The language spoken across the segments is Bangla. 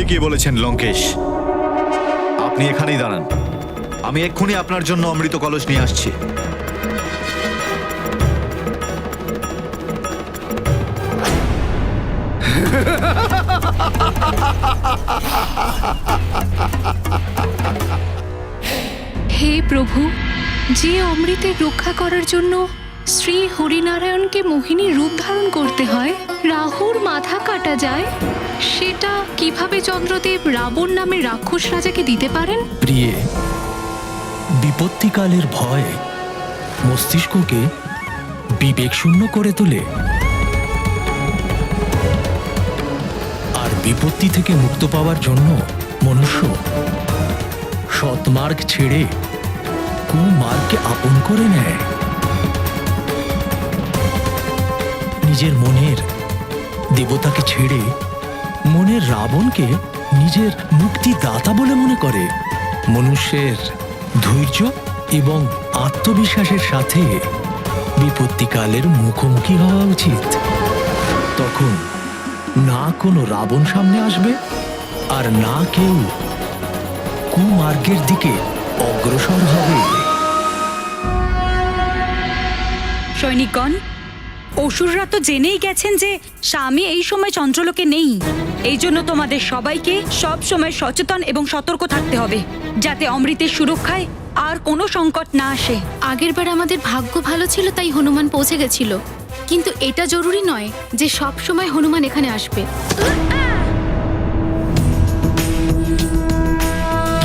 ঠিকই বলেছেন লঙ্কেশ, আপনি এখানেই দাঁড়ান, আমি এক্ষুনি আপনার জন্য অমৃত কলস নিয়ে আসছি। হে প্রভু, যে অমৃতের রক্ষা করার জন্য শ্রী হরিনারায়ণকে মোহিনী রূপ ধারণ করতে হয়, রাহুর মাথা কাটা যায়, সেটা কিভাবে চন্দ্রদেব রাবণ নামে রাক্ষস রাজাকে দিতে পারেন? প্রিয়ে, বিপত্তিকালের ভয় মস্তিষ্ককে বিবেক শূন্য করে তোলে, আর বিপত্তি থেকে মুক্ত পাওয়ার জন্য মনুষ্য সৎমার্গ ছেড়ে কুমার্গকে আপন করে নেয়। নিজের মনের দেবতাকে ছেড়ে মনের রাবণকে নিজের মুক্তিদাতা বলে মনে করে। মনুষ্যের ধৈর্য এবং আত্মবিশ্বাসের সাথে বিপত্তিকালের মুখোমুখি হওয়া উচিত। তখন না কোনো রাবণ সামনে আসবে, আর না কেউ কুমার্গের দিকে অগ্রসর হবে। সৈনিকগণ, অসুররা তো জেনেই গেছেন যে স্বামী এই সময় চন্দ্রলোকে নেই। এই জন্য তোমাদের সবাইকে সব সময় সচেতন এবং সতর্ক থাকতে হবে, যাতে অমৃতের সুরক্ষায় আর কোনো সংকট না আসে। আগেরবার আমাদের ভাগ্য ভালো ছিল, তাই হনুমান পৌঁছে গেছিল, কিন্তু এটা জরুরি নয় যে সব সময় হনুমান এখানে আসবে।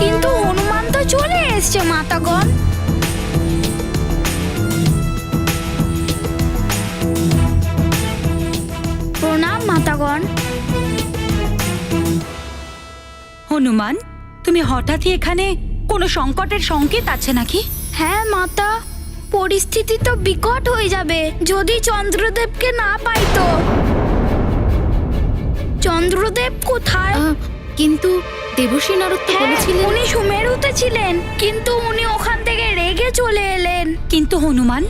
কিন্তু হনুমান তো চলে এসছে মাতাগণ। প্রণাম মাতাগণ। হনুমান, তুমি হঠাৎই এখানে, কোনো সংকটের সংকেত আছে নাকি? হ্যাঁ মাতা, পরিস্থিতি তো বিকট হয়ে যাবে যদি চন্দ্রদেবকে না পাই তো। চন্দ্রদেব কোথায়? কিন্তু দেবশ্রী নারদ তো বলেছিলেন উনি সুমেরুতে ছিলেন, কিন্তু উনি ওখান থেকে রেগে চলে এলেন। কিন্তু হনুমান,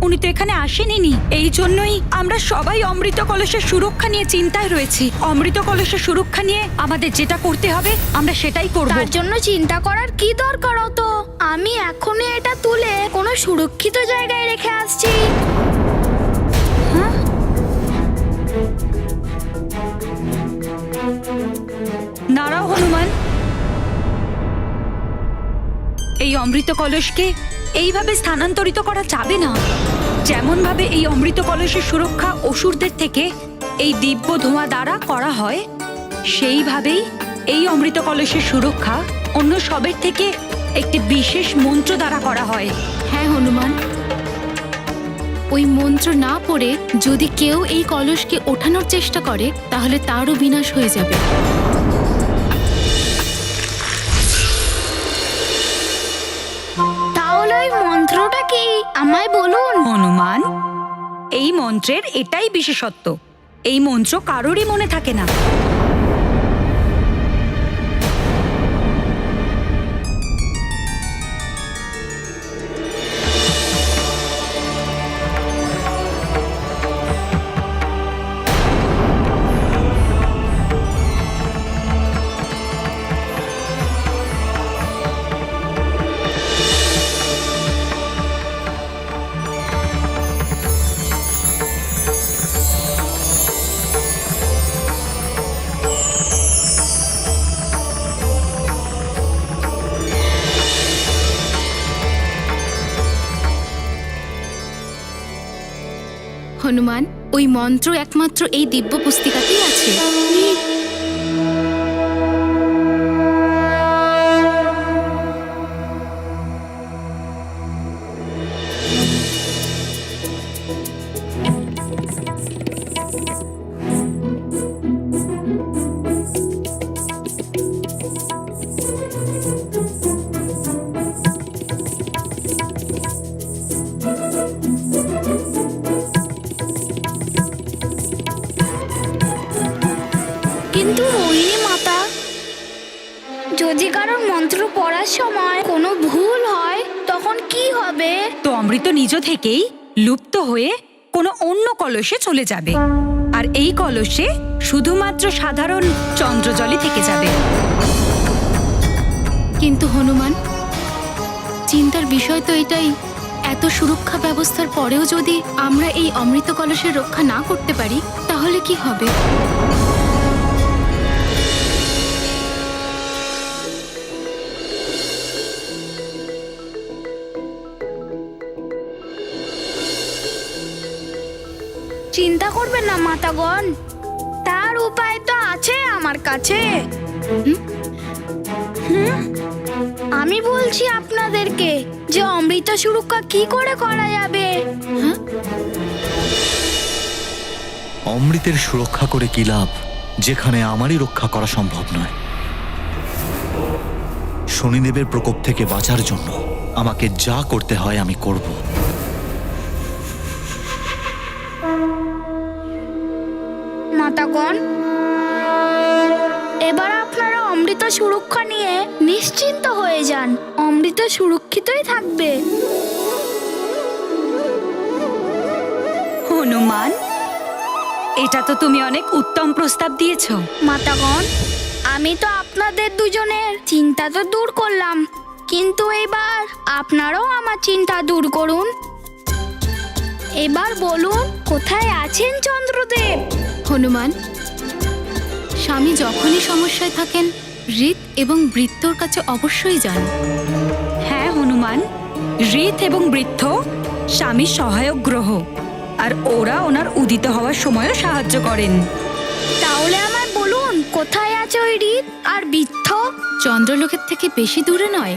উনি তো এখানে আসেনি। এই জন্যই আমরা সবাই অমৃত কলসের সুরক্ষা নিয়ে চিন্তায় রয়েছি। অমৃত কলসের সুরক্ষা নিয়ে আমাদের যেটা করতে হবে আমরা সেটাই করব। তার জন্য চিন্তা করার কি দরকার অত? আমি এখনই এটা তুলে কোনো সুরক্ষিত জায়গায় রেখে আসছি। দাঁড়াও হনুমান, এই অমৃত কলসকে এইভাবে স্থানান্তরিত করা যাবে না। যেমন ভাবে এই অমৃত কলসের সুরক্ষা অসুরদের থেকে এই দিব্য ধোঁয়া দ্বারা করা হয়, সেইভাবেই এই অমৃত কলসের সুরক্ষা অন্য সবের থেকে একটি বিশেষ মন্ত্র দ্বারা করা হয়। হ্যাঁ হনুমান, ওই মন্ত্র না পড়ে যদি কেউ এই কলসকে ওঠানোর চেষ্টা করে তাহলে তারও বিনাশ হয়ে যাবে। তাহলে ওই মন্ত্রটা কি আমায় বলুন? হনুমান, এই মন্ত্রের এটাই বিশেষত্ব, এই মন্ত্র কারোরই মনে থাকে না। হনুমান, ওই মন্ত্র একমাত্র এই দিব্য পুস্তিকাতেই আছে। কিন্তু মোহিনী মাতা, যদি কারোর মন্ত্র পড়ার সময় কোনো ভুল হয় তখন কি হবে? তো অমৃত নিজ থেকেই লুপ্ত হয়ে কোনো অন্য কলসে চলে যাবে। আর এই কলসে শুধুমাত্র সাধারণ চন্দ্রজলই থেকে যাবে। কিন্তু হনুমান, চিন্তার বিষয় তো এটাই, এত সুরক্ষা ব্যবস্থার পরেও যদি আমরা এই অমৃত কলসের রক্ষা না করতে পারি তাহলে কি হবে? চিন্তা করবেন না মাতাগণ, তার উপায় তো আছে আমার কাছে। আমি বলছি আপনাদেরকে যে অমৃত সুরক্ষা কি করে করা যাবে। অমৃতের সুরক্ষা করে কি লাভ যেখানে আমারই রক্ষা করা সম্ভব নয়? শনিদেবের প্রকোপ থেকে বাঁচার জন্য আমাকে যা করতে হয় আমি করব। মাতাগণ, এবার আপনারা অমৃত সুরক্ষা নিয়ে নিশ্চিন্ত হয়ে যান, অমৃত সুরক্ষিতই থাকবে। হনুমান, এটা তো তুমি অনেক উত্তম প্রস্তাব দিয়েছ। মাতাগণ, আমি তো আপনাদের দুজনের চিন্তা তো দূর করলাম, কিন্তু এবার আপনারাও আমার চিন্তা দূর করুন। এবার বলুন, কোথায় আছেন চন্দ্রদেব? হনুমান, স্বামী যখনই সমস্যায় থাকেন ঋত এবং বৃত্তর কাছে অবশ্যই যান। হ্যাঁ হনুমান, ঋত এবং বৃত্ত স্বামীর সহায়ক গ্রহ, আর ওরা ওনার উদিত হওয়ার সময়ও সাহায্য করেন। তাহলে আমায় বলুন, কোথায় আছে ওই ঋত আর বৃত্ত? চন্দ্রলোকের থেকে বেশি দূরে নয়।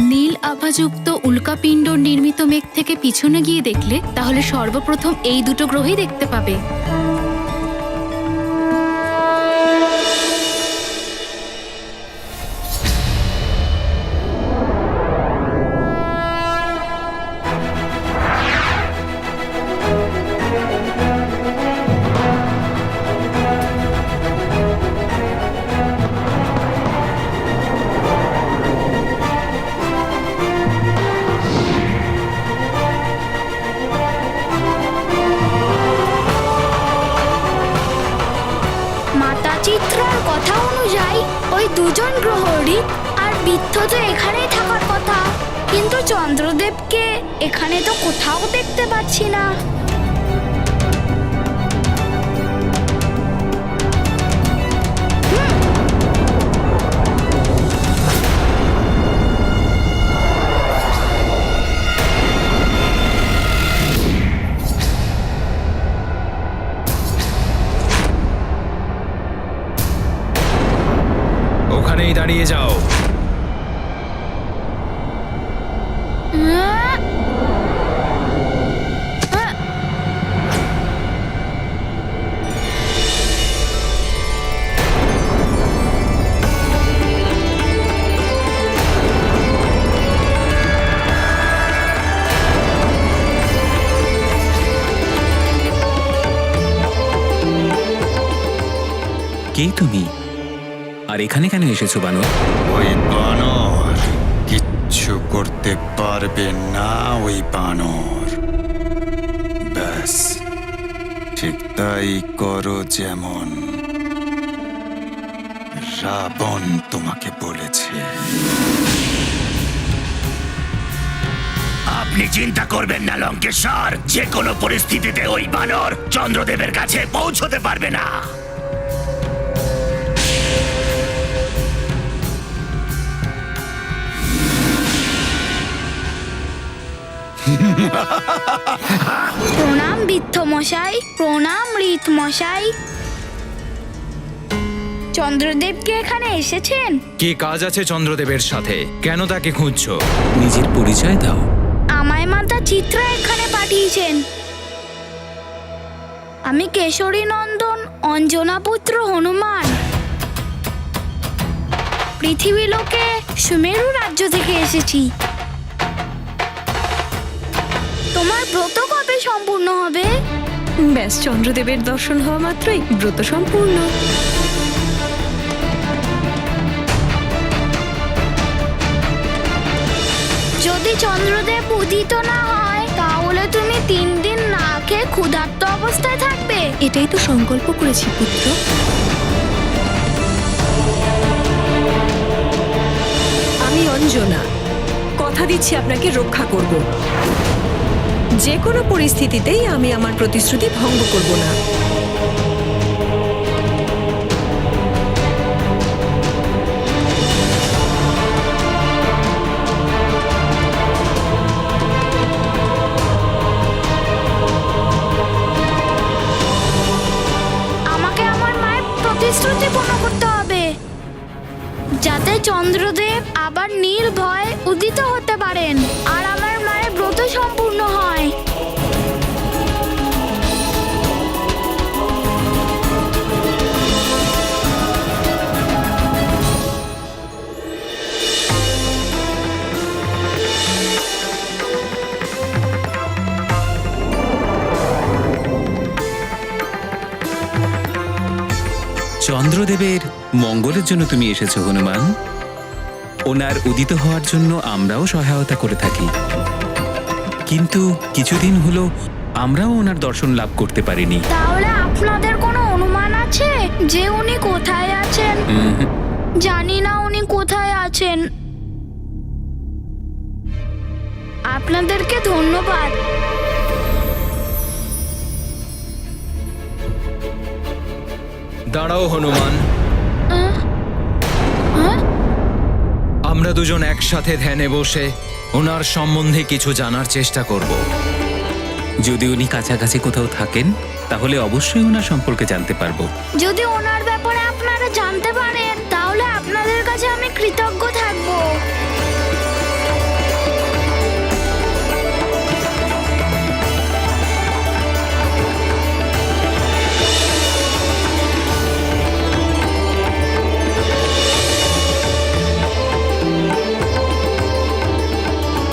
নীল আভাযুক্ত উল্কাপিণ্ড নির্মিত মেঘ থেকে পিছনে গিয়ে দেখলে তাহলে সর্বপ্রথম এই দুটো গ্রহই দেখতে পাবে। মাতা চিত্রার কথা অনুযায়ী ওই দুজন গ্রহ ঋত আর বৃত্ত তো এখানেই থাকার কথা, কিন্তু চন্দ্রদেবকে এখানে তো কোথাও দেখতে পাচ্ছি না। ওখানেই দাঁড়িয়ে যাও। কে তুমি? আর এখানে কেন এসেছো বানর? ওই বানর কিচ্ছু করতে পারবে না। ওই বানর ব্যাস ঠিক তাই করো যেমন রাবণ তোমাকে বলেছে। আপনি চিন্তা করবেন না লঙ্কেশ্বর, যে কোনো পরিস্থিতিতে ওই বানর চন্দ্রদেবের কাছে পৌঁছতে পারবে না। প্রণাম বৃদ্ধ মশাই, প্রণাম ঋত মশাই। চন্দ্রদেব কি এখানে এসেছেন? কি কাজ আছে চন্দ্রদেবের সাথে? কেন তাকে খুঁজছো? নিজের পরিচয় দাও। আমায় মাতা চিত্রা এখানে পাঠিয়েছেন। আমি কেশরী নন্দন অঞ্জনা পুত্র হনুমান, পৃথিবী লোকে সুমেরু রাজ্য থেকে এসেছি। তোমার ব্রত কবে সম্পূর্ণ হবে? ব্যাস, চন্দ্রদেবের দর্শন হওয়া মাত্রই ব্রত সম্পূর্ণ। যদি চন্দ্রদেব উদিত না হয় তাহলে তুমি 3 দিন না খেয়ে ক্ষুধার্ত অবস্থায় থাকবে। এটাই তো সংকল্প করেছি পুত্র। আমি অঞ্জনা, কথা দিচ্ছি আপনাকে রক্ষা করব। যে কোনো পরিস্থিতিতেই আমি আমার প্রতিশ্রুতি ভঙ্গ করব না। আমাকে আমার মায়ের প্রতিশ্রুতি পূর্ণ করতে হবে, যাতে চন্দ্রদেব আবার নির্ভয় উদিত হতে পারেন আর আমার মায়ের ব্রত সম্পূর্ণ হয়। চন্দ্রদেবের মঙ্গলের জন্য তুমি এসেছো হনুমান। ওনার উদিত হওয়ার জন্য আমরাও সহায়তা করে থাকি, কিন্তু কিছুদিন হলো আমরাও ওনার দর্শন লাভ করতে পারিনি। তাহলে আপনাদের কোনো অনুমান আছে যে উনি কোথায় আছেন? জানি না উনি কোথায় আছেন। আপনাদেরকে ধন্যবাদ। দাঁড়াও হনুমান, হ্যাঁ? আমরা দুজন একসাথে ধ্যানে বসে ওনার সম্বন্ধে কিছু জানার চেষ্টা করব। যদি উনি কাছাকাছি কোথাও থাকেন তাহলে অবশ্যই ওনার সম্পর্কে জানতে পারবো। যদি ওনার ব্যাপারে আপনারা জানতে পারেন তাহলে আপনাদের কাছে আমি কৃতজ্ঞ থাকব।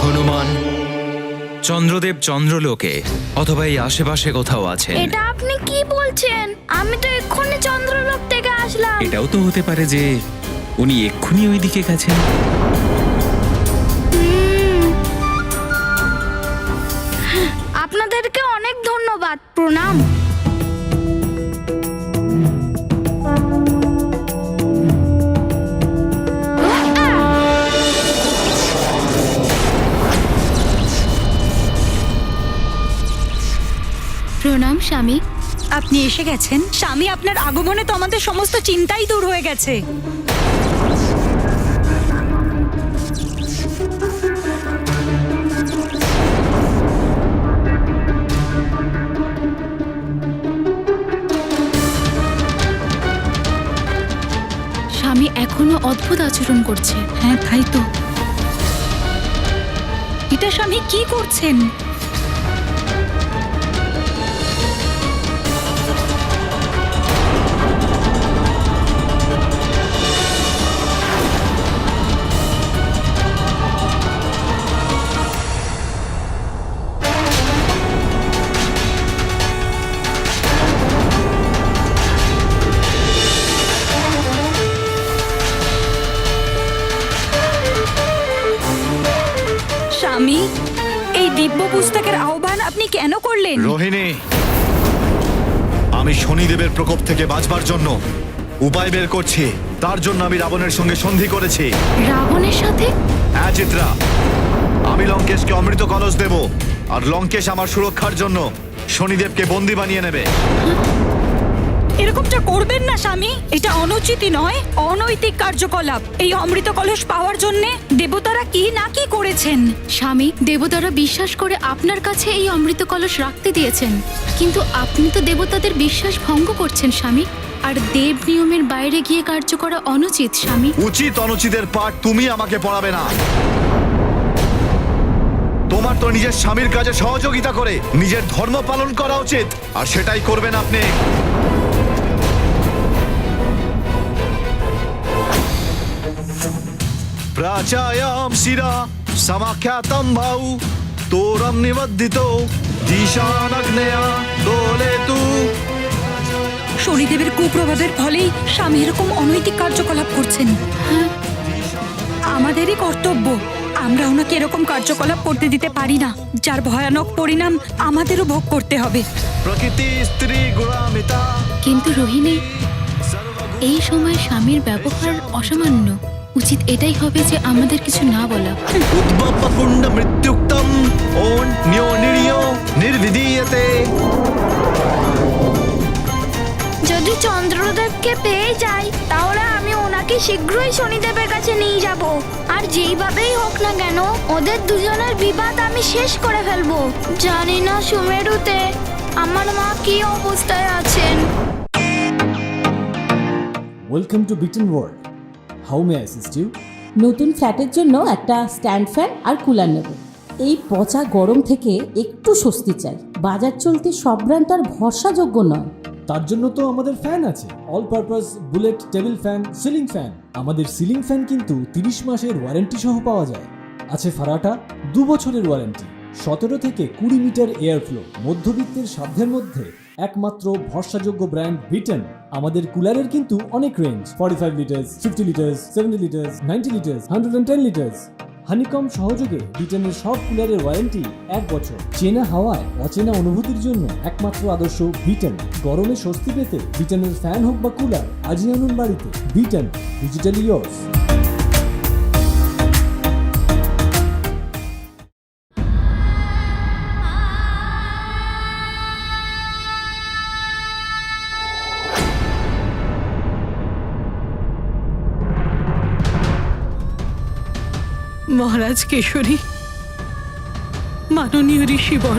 হনুমান, চন্দ্রদেব চন্দ্রলোকে অথবা এই আশেপাশে কোথাও আছেন। এটা আপনি কি বলছেন? আমি তো এক্ষুনি চন্দ্রলোক থেকে আসলাম। এটাও তো হতে পারে যে উনি এক্ষুনি ওইদিকে গেছেন। আপনাদেরকে অনেক ধন্যবাদ, প্রণাম। প্রণাম স্বামী। আপনি এসে গেছেন। স্বামী, আপনার আগমনে তো আমাদের সমস্ত চিন্তাই দূর হয়ে গেছে। স্বামী এখনো অদ্ভুত আচরণ করছে। হ্যাঁ, তাই তো। এটা স্বামী কি করছেন? স্বামী, এই দিব্য পুস্তকের আহ্বান আপনি কেন করলেন? রোহিণী, আমি শনিদেবের প্রকোপ থেকে বাঁচবার জন্য উপায় বের করছি। তার জন্য আমি রাবণের সঙ্গে সন্ধি করেছি। রাবণের সাথে? হ্যাঁ চিত্রা, আমি লঙ্কেশকে অমৃত কলস দেব, আর লঙ্কেশ আমার সুরক্ষার জন্য শনিদেবকে বন্দী বানিয়ে নেবে। এরকমটা করবেন না স্বামী, এটা অনুচিতই নয়, অনৈতিক কার্যকলাপ। এই অমৃত কলস পাওয়ার জন্য দেবতারা কি না কি করেছেন। স্বামী, দেবতারা বিশ্বাস করে আপনার কাছে এই অমৃত কলস রাখতে দিয়েছেন, কিন্তু আপনি তো দেবতাদের বিশ্বাস ভঙ্গ করছেন স্বামী। আর দেব নিয়মের বাইরে গিয়ে কার্য করা অনুচিত স্বামী। উচিত অনুচিতের পাঠ তুমি আমাকে পড়াবে না। তোমার তো নিজের স্বামীর কাজে সহযোগিতা করে নিজের ধর্ম পালন করা উচিত, আর সেটাই করবেন আপনি। প্রাচায়াম শিরা সমাখ্যাতম ভাউ তোরম নিবদ্ধিত দিশানগ্নেয়া দোলেতু। শনিদেবের কুপ্রভাবের ফলেই স্বামী এরকম অনৈতিক কার্যকলাপ করছেন। আমাদেরই কর্তব্য আমরা ওনাকে এরকম কার্যকলাপ করতে দিতে পারি না, যার ভয়ানক পরিণাম আমাদেরও ভোগ করতে হবে। প্রকৃতি স্ত্রী গুণামিতা। কিন্তু রোহিণী, এই সময় স্বামীর ব্যবহার অসামান্য। উচিত এটাই হবে যে আমাদের কিছু না বলা। উদ্ভব পুণ্য মৃত্যুক্তম ওন নিও নিরিয় নির্বিধীয়তে। যদি চন্দ্রদেবকে পেয়ে যাই তাহলে আমি ওনাকে শীঘ্রই শনিদেবের কাছে নিয়ে যাব, আর যেইভাবেই হোক না কেন ওদের দুজনের বিবাদ আমি শেষ করে ফেলবো। জানি না সুমেরুতে আমার মা কি অবস্থায় আছেন। ওয়েলকাম টু বিটেন world. How may I assist you? নতুন ফ্ল্যাটের জন্য একটা স্ট্যান্ড ফ্যান আর কুলার নেব। এই পচা গরম থেকে একটু স্বস্তি চাই। বাজার চলতে সব ব্র্যান্ড আর ভরসাযোগ্য নয়। তার জন্য তো আমাদের ফ্যান আছে, all purpose bullet table fan, ceiling fan. আমাদের সিলিং ফ্যান কিন্তু 30 মাসের ওয়ারেন্টি সহ পাওয়া যায়। আছে ফারাটা 2 বছরের ওয়ারেন্টি, 17 থেকে 20 মিটার এয়ার ফ্লো। মধ্যবিত্তের সাধ্যের মধ্যে একমাত্র ভরসাযোগ্য ব্র্যান্ড বিটেন। আমাদের কুলারের কিন্তু অনেক range, 45 litres, 50 litres, 70 litres, 90 litres, 110 litres. Honeycomb সহযোগে বিটেনের সব কুলারের ওয়ারেন্টি 1 বছর। চেনা হাওয়ায় অচেনা অনুভূতির জন্য একমাত্র আদর্শ বিটেন। গরমে স্বস্তি পেতে বিটেনের ফ্যান হোক বা কুলার, আজই আনুন বাড়িতে। বিটেন, ডিজিটালি ইয়ার্স। মহারাজ কেশরী, মাননীয় ঋষিবর,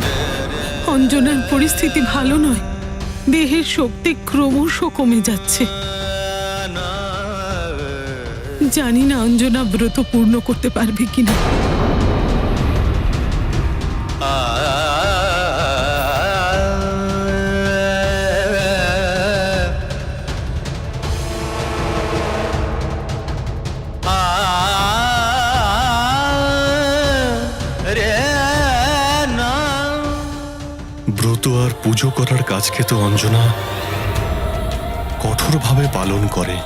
অঞ্জনার পরিস্থিতি ভালো নয়। দেহের শক্তি ক্রমশ কমে যাচ্ছে। জানি না অঞ্জনা ব্রত পূর্ণ করতে পারবে কিনা। ব্রত আর পুজো করার কাজকে তো অঞ্জনা কঠোরভাবে পালন করে।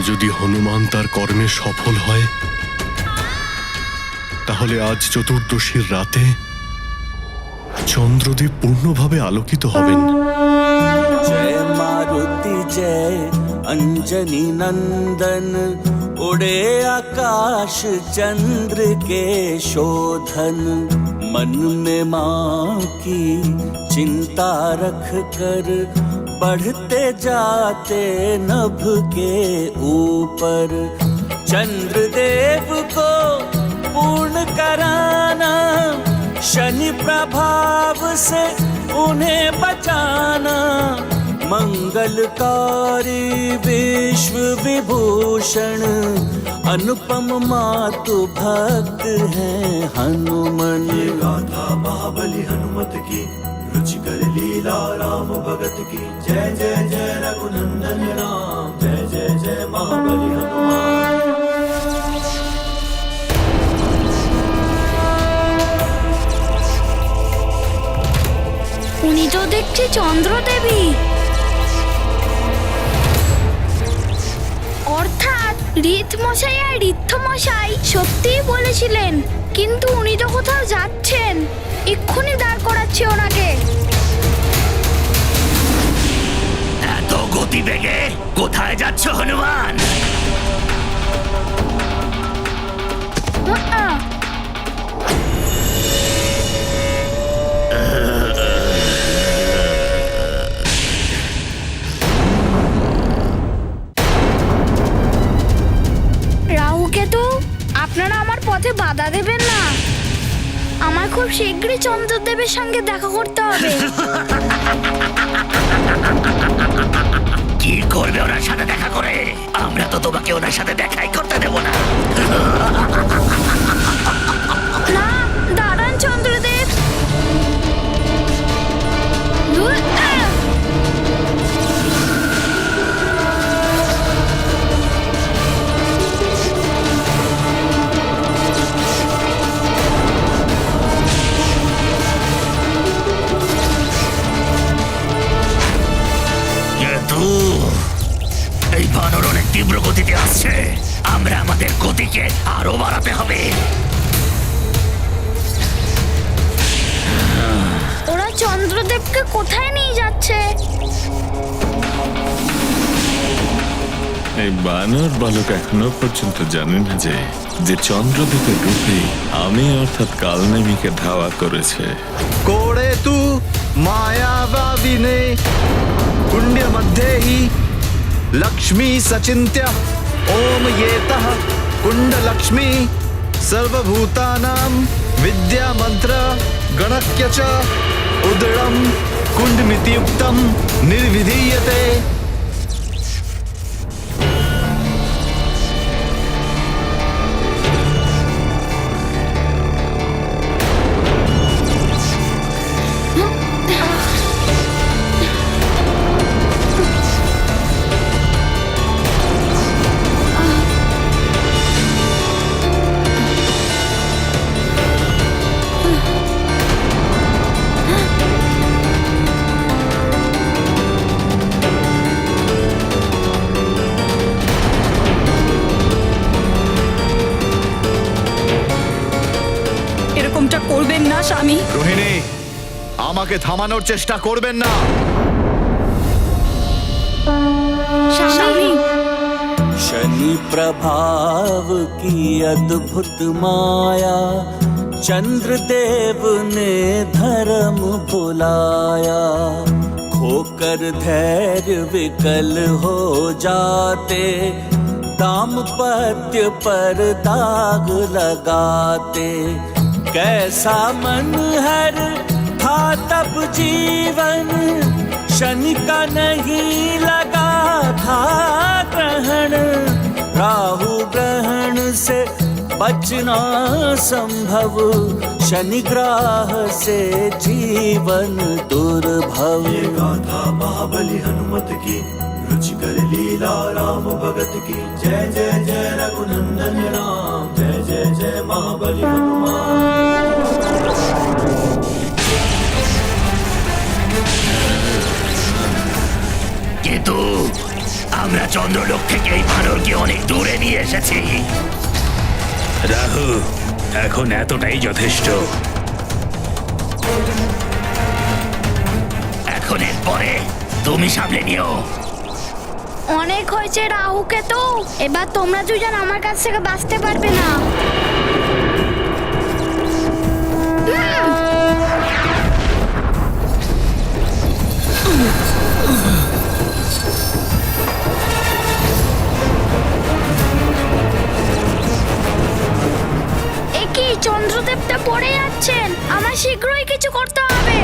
যদি হনুমান তার কর্মে সফল হয় তাহলে আজ চতুর্দশীর রাতে চন্দ্রদেব পূর্ণভাবে আলোকিত হবেন। जय मारुति जय अंजनी नंदन, उड़े आकाश चंद्र के शोधन। मन में माँ की चिंता रख कर बढ़ते जाते नभ के ऊपर। चंद्रदेव को पूर्ण कराना, शनि प्रभाव से उन्हें बचाना। मंगलकारी विश्व विभूषण, अनुपम मातु भक्त हैं हनुमान। गाथा महाबली हनुमत की, रुचिकर लीला राम भगत की। जय जय जय रघुनंदन राम, जय जय जय महाबली हनुमान। উনি তো দেখছি চন্দ্রদেবী, অর্থাৎ ঋতমশাই আর ঋদ্ধমশাই সত্যিই বলেছিলেন। কিন্তু উনি তো কোথাও যাচ্ছেন, এক্ষুনি দাঁড় করাচ্ছে ওনাকে। এত গতিবেগে কোথায় যাচ্ছ হনুমান? রাহুকেতু, আপনারা আমার পথে বাধা দেবেন না। আমার খুব শীঘ্রই চন্দ্রদেবের সঙ্গে দেখা করতে হবে। কি করবে ওনার সাথে দেখা করে? আমরা তো তোমাকে ওনার সাথে দেখাই করতে দেব না। না, দাঁড়ান চন্দ্রদেব। এই বানর অনেক তীব্র গতিতে আসছে। আমরা আমাদের গতিকে আরো বাড়াতে হবে। ওরা চন্দ্রদেবকে কোথায় নিয়ে যাচ্ছে? এই বানর বালক এখনো পর্যন্ত জানে না যে চন্দ্রদেবের রূপে আমি অর্থাৎ কালনেমিকে ধাওয়া করেছে। कोड़े तू मायावाविने कुण्ड मध्ये हि लक्ष्मी सचिन्त्य ओम येतः कुण्ड लक्ष्मी सर्वभूतानां विद्या मंत्र गणक्य च उदरम कुण्डमिति उक्तं निर्विधीयते। এরকমটা করবেন না স্বামী। রোহিণী, আমাকে থামানোর চেষ্টা করবেন না। স্বামী, शनि प्रभाव की अद्भुत माया, चंद्रदेव ने धर्म बुलाया। खोकर धैर्य विकल हो जाते, दाम्पत्य पर दाग लगाते। कैसा मनहर था तब जीवन, शनि का नहीं लगा था ग्रहण। राहु ग्रहण से बचना संभव, शनि ग्राह से जीवन दुर्भव। ये गाथा महाबली हनुमत की, रुचिकर लीला राम भगत की। जय जय जय रघुनंदन राम, जय जय जय महाबली हनुमान। কিন্তু আমরা চন্দ্রলোক থেকে এই বানরকে অনেক দূরে নিয়ে এসেছি। রাহু, এখন এতটাই যথেষ্ট। এখন এর পরে তুমি সামলে নিও। অনেক হয়েছে রাহুকে, তো এবার তোমরা দুজন আমার কাছ থেকে বাঁচতে পারবে না। এ কি, চন্দ্রদেবতা পড়ে যাচ্ছেন, আমার শীঘ্রই কিছু করতে হবে।